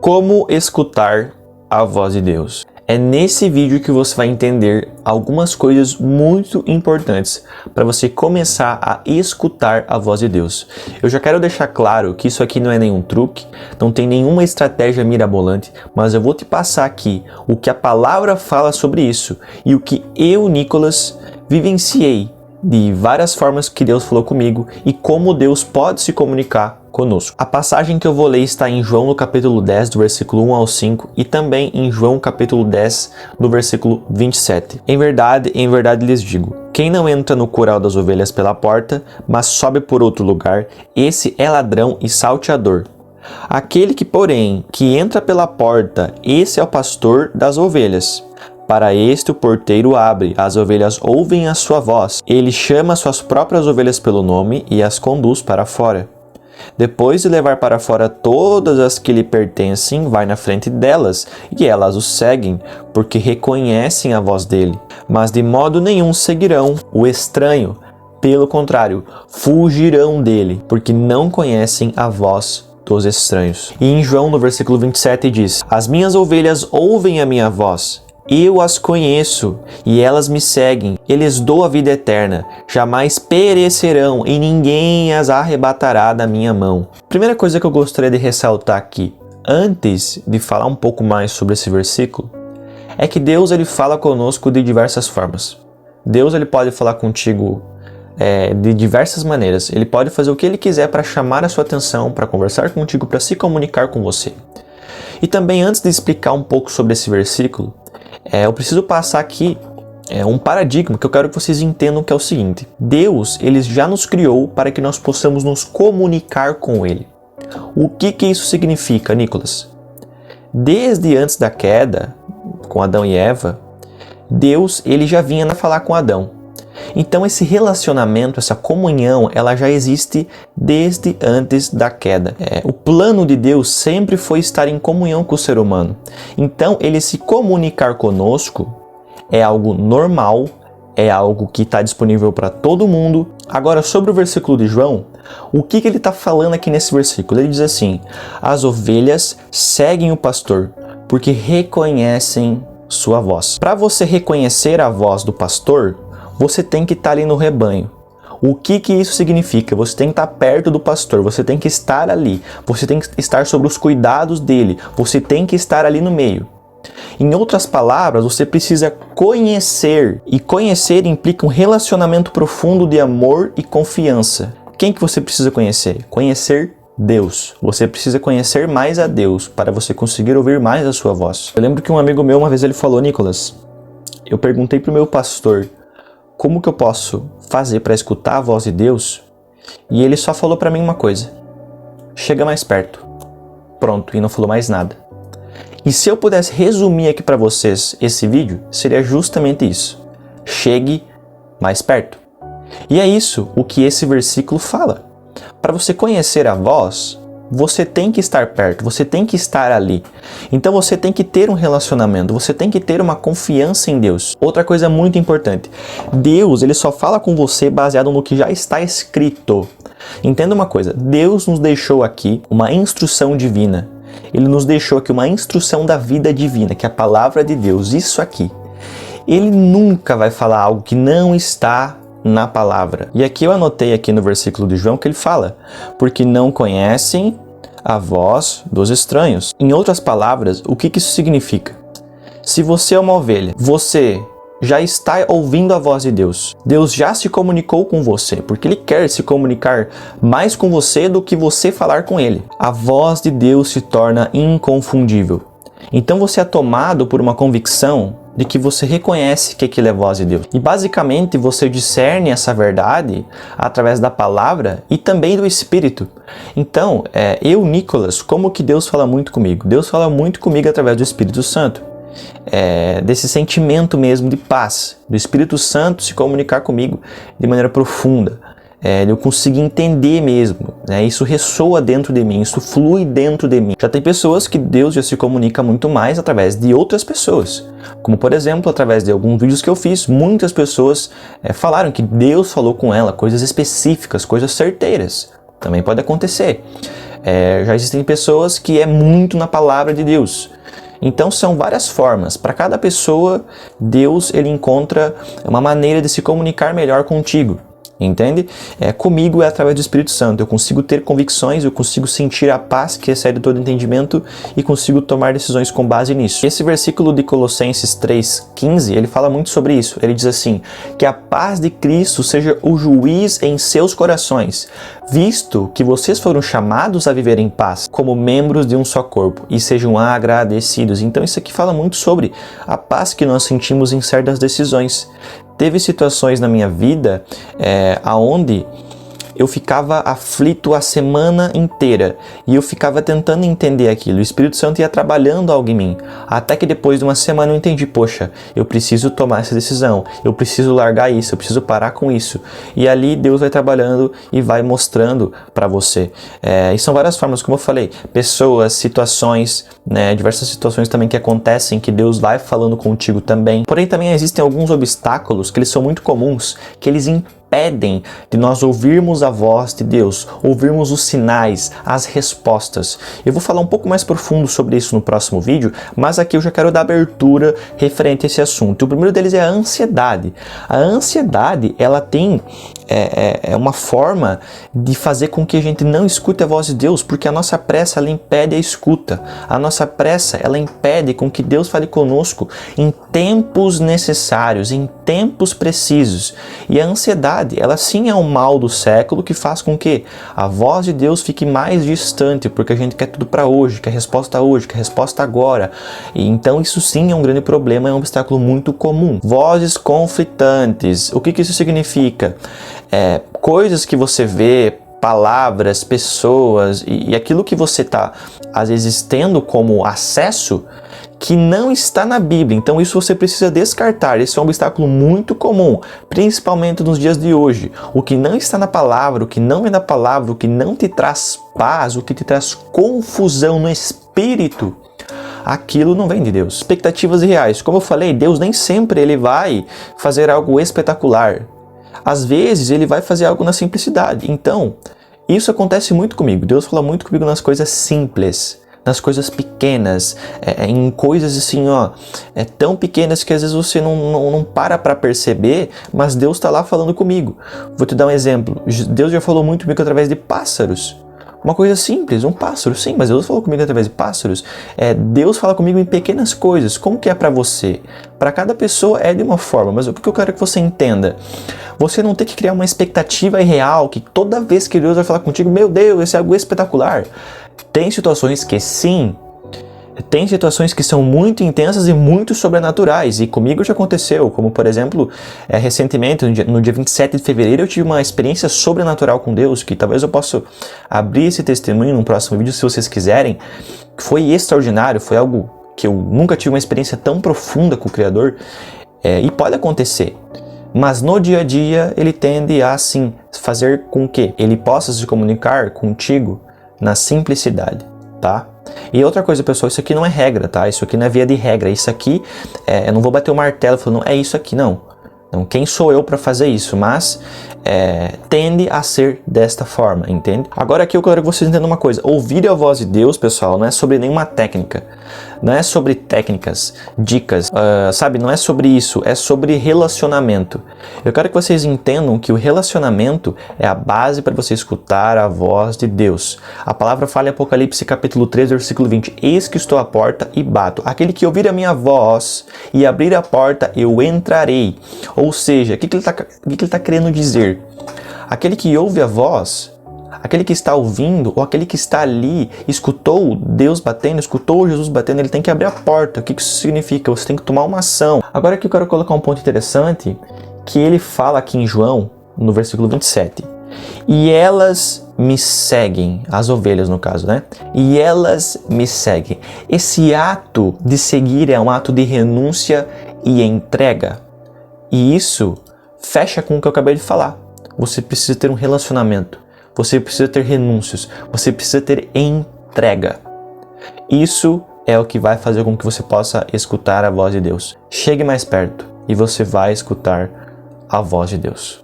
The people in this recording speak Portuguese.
Como escutar a voz de Deus? É nesse vídeo que você vai entender algumas coisas muito importantes para você começar a escutar a voz de Deus. Eu já quero deixar claro que isso aqui não é nenhum truque, não tem nenhuma estratégia mirabolante, mas eu vou te passar aqui o que a palavra fala sobre isso e o que eu, Nicolas, vivenciei de várias formas que Deus falou comigo e como Deus pode se comunicar conosco. A passagem que eu vou ler está em João no capítulo 10, do versículo 1 ao 5 e também em João capítulo 10, do versículo 27. Em verdade lhes digo, quem não entra no curral das ovelhas pela porta, mas sobe por outro lugar, esse é ladrão e salteador. Aquele que, porém, que entra pela porta, esse é o pastor das ovelhas. Para este o porteiro abre, as ovelhas ouvem a sua voz. Ele chama suas próprias ovelhas pelo nome e as conduz para fora. Depois de levar para fora todas as que lhe pertencem, vai na frente delas, e elas o seguem, porque reconhecem a voz dele. Mas de modo nenhum seguirão o estranho. Pelo contrário, fugirão dele, porque não conhecem a voz dos estranhos. E em João, no versículo 27, diz: As minhas ovelhas ouvem a minha voz. Eu as conheço, e elas me seguem. Eu lhes dou a vida eterna, jamais perecerão, e ninguém as arrebatará da minha mão. Primeira coisa que eu gostaria de ressaltar aqui, antes de falar um pouco mais sobre esse versículo, é que Deus ele fala conosco de diversas formas. Deus ele pode falar contigo de diversas maneiras. Ele pode fazer o que ele quiser para chamar a sua atenção, para conversar contigo, para se comunicar com você. E também, antes de explicar um pouco sobre esse versículo, eu preciso passar aqui um paradigma que eu quero que vocês entendam, que é o seguinte: Deus ele já nos criou para que nós possamos nos comunicar com Ele. O que isso significa, Nicolas? Desde antes da queda, com Adão e Eva, Deus ele já vinha falar com Adão. Então esse relacionamento, essa comunhão, ela já existe desde antes da queda. O plano de Deus sempre foi estar em comunhão com o ser humano. Então ele se comunicar conosco é algo normal, é algo que está disponível para todo mundo. Agora, sobre o versículo de João, o que ele está falando aqui nesse versículo? Ele diz assim: as ovelhas seguem o pastor, porque reconhecem sua voz. Para você reconhecer a voz do pastor, você tem que estar ali no rebanho. O que isso significa? Você tem que estar perto do pastor, você tem que estar ali, você tem que estar sobre os cuidados dele, você tem que estar ali no meio. Em outras palavras, você precisa conhecer, e conhecer implica um relacionamento profundo de amor e confiança. Quem que você precisa conhecer? Conhecer Deus. Você precisa conhecer mais a Deus para você conseguir ouvir mais a sua voz. Eu lembro que um amigo meu uma vez ele falou: Nicolas, eu perguntei para o meu pastor como que eu posso fazer para escutar a voz de Deus? E ele só falou para mim uma coisa: chega mais perto. Pronto, e não falou mais nada. E se eu pudesse resumir aqui para vocês esse vídeo, seria justamente isso: chegue mais perto. E é isso o que esse versículo fala. Para você conhecer a voz, você tem que estar perto, você tem que estar ali. Então você tem que ter um relacionamento, você tem que ter uma confiança em Deus. Outra coisa muito importante: Deus ele só fala com você baseado no que já está escrito. Entenda uma coisa: Deus nos deixou aqui uma instrução divina. Ele nos deixou aqui uma instrução da vida divina, que é a palavra de Deus, isso aqui. Ele nunca vai falar algo que não está na palavra. E aqui eu anotei aqui no versículo de João que ele fala: porque não conhecem a voz dos estranhos. Em outras palavras, o que isso significa? Se você é uma ovelha, você já está ouvindo a voz de Deus. Deus já se comunicou com você, porque Ele quer se comunicar mais com você do que você falar com Ele. A voz de Deus se torna inconfundível. Então você é tomado por uma convicção de que você reconhece que aquilo é a voz de Deus. E basicamente você discerne essa verdade através da palavra e também do Espírito. Então, eu, Nicolas, como que Deus fala muito comigo? Deus fala muito comigo através do Espírito Santo. Desse sentimento mesmo de paz, do Espírito Santo se comunicar comigo de maneira profunda. Eu consegui entender mesmo, isso ressoa dentro de mim, isso flui dentro de mim. Já tem pessoas que Deus já se comunica muito mais através de outras pessoas, como por exemplo, através de alguns vídeos que eu fiz, muitas pessoas falaram que Deus falou com ela coisas específicas, coisas certeiras. Também pode acontecer. Já existem pessoas que é muito na palavra de Deus. Então são várias formas. Para cada pessoa, Deus ele encontra uma maneira de se comunicar melhor contigo. Entende? Comigo é através do Espírito Santo. Eu consigo ter convicções, eu consigo sentir a paz que excede todo entendimento e consigo tomar decisões com base nisso. Esse versículo de Colossenses 3,15, ele fala muito sobre isso. Ele diz assim, que a paz de Cristo seja o juiz em seus corações, visto que vocês foram chamados a viver em paz, como membros de um só corpo, e sejam agradecidos. Então isso aqui fala muito sobre a paz que nós sentimos em certas decisões. Teve situações na minha vida aonde eu ficava aflito a semana inteira e eu ficava tentando entender aquilo. O Espírito Santo ia trabalhando algo em mim, até que depois de uma semana eu entendi, poxa, eu preciso tomar essa decisão, eu preciso largar isso, eu preciso parar com isso. E ali Deus vai trabalhando e vai mostrando para você. E são várias formas, como eu falei, pessoas, situações, diversas situações também que acontecem, que Deus vai falando contigo também. Porém também existem alguns obstáculos que eles são muito comuns, que eles impedem de nós ouvirmos a voz de Deus, ouvirmos os sinais, as respostas. Eu vou falar um pouco mais profundo sobre isso no próximo vídeo, mas aqui eu já quero dar abertura referente a esse assunto. O primeiro deles é a ansiedade. A ansiedade, ela tem uma forma de fazer com que a gente não escute a voz de Deus, porque a nossa pressa, ela impede a escuta. A nossa pressa, ela impede com que Deus fale conosco em tempos necessários, em tempos precisos. E a ansiedade, ela sim é um mal do século que faz com que a voz de Deus fique mais distante, porque a gente quer tudo para hoje, quer resposta hoje, quer resposta agora. E então isso sim é um grande problema, é um obstáculo muito comum. Vozes conflitantes. O que isso significa? Coisas que você vê, palavras, pessoas e aquilo que você está às vezes tendo como acesso que não está na Bíblia. Então isso você precisa descartar. Esse é um obstáculo muito comum, principalmente nos dias de hoje. O que não está na palavra, o que não é na palavra, o que não te traz paz, o que te traz confusão no espírito, aquilo não vem de Deus. Expectativas irreais. Como eu falei, Deus nem sempre ele vai fazer algo espetacular. Às vezes ele vai fazer algo na simplicidade. Então, isso acontece muito comigo. Deus fala muito comigo nas coisas simples, nas coisas pequenas, em coisas assim, tão pequenas que às vezes você não para perceber, mas Deus está lá falando comigo. Vou te dar um exemplo. Deus já falou muito comigo através de pássaros. Uma coisa simples, um pássaro, sim, mas Deus falou comigo através de pássaros. Deus fala comigo em pequenas coisas. Como que é para você? Para cada pessoa é de uma forma, mas o que eu quero que você entenda? Você não tem que criar uma expectativa irreal, que toda vez que Deus vai falar contigo, meu Deus, esse é algo espetacular. Tem situações que sim, tem situações que são muito intensas e muito sobrenaturais, e comigo já aconteceu, como por exemplo, recentemente, no dia 27 de fevereiro, eu tive uma experiência sobrenatural com Deus, que talvez eu possa abrir esse testemunho no próximo vídeo, se vocês quiserem. Foi extraordinário, foi algo que eu nunca tive uma experiência tão profunda com o Criador, e pode acontecer. Mas no dia a dia, ele tende a, sim, fazer com que ele possa se comunicar contigo na simplicidade, tá? E outra coisa, pessoal, isso aqui não é regra, tá? Isso aqui não é via de regra. Isso aqui, eu não vou bater o martelo falando, é isso aqui, não. Então, quem sou eu para fazer isso? Mas tende a ser desta forma, entende? Agora aqui eu quero que vocês entendam uma coisa. Ouvir a voz de Deus, pessoal, não é sobre nenhuma técnica. Não é sobre técnicas, dicas, sabe? Não é sobre isso, é sobre relacionamento. Eu quero que vocês entendam que o relacionamento é a base para você escutar a voz de Deus. A palavra fala em Apocalipse capítulo 3, versículo 20. Eis que estou à porta e bato. Aquele que ouvir a minha voz e abrir a porta, eu entrarei. Ou seja, o que ele está querendo dizer? Aquele que ouve a voz, aquele que está ouvindo, ou aquele que está ali, escutou Deus batendo, escutou Jesus batendo, ele tem que abrir a porta. O que isso significa? Você tem que tomar uma ação. Agora aqui eu quero colocar um ponto interessante, que ele fala aqui em João, no versículo 27. E elas me seguem, as ovelhas no caso, né? E elas me seguem. Esse ato de seguir é um ato de renúncia e entrega. E isso fecha com o que eu acabei de falar. Você precisa ter um relacionamento. Você precisa ter renúncias. Você precisa ter entrega. Isso é o que vai fazer com que você possa escutar a voz de Deus. Chegue mais perto e você vai escutar a voz de Deus.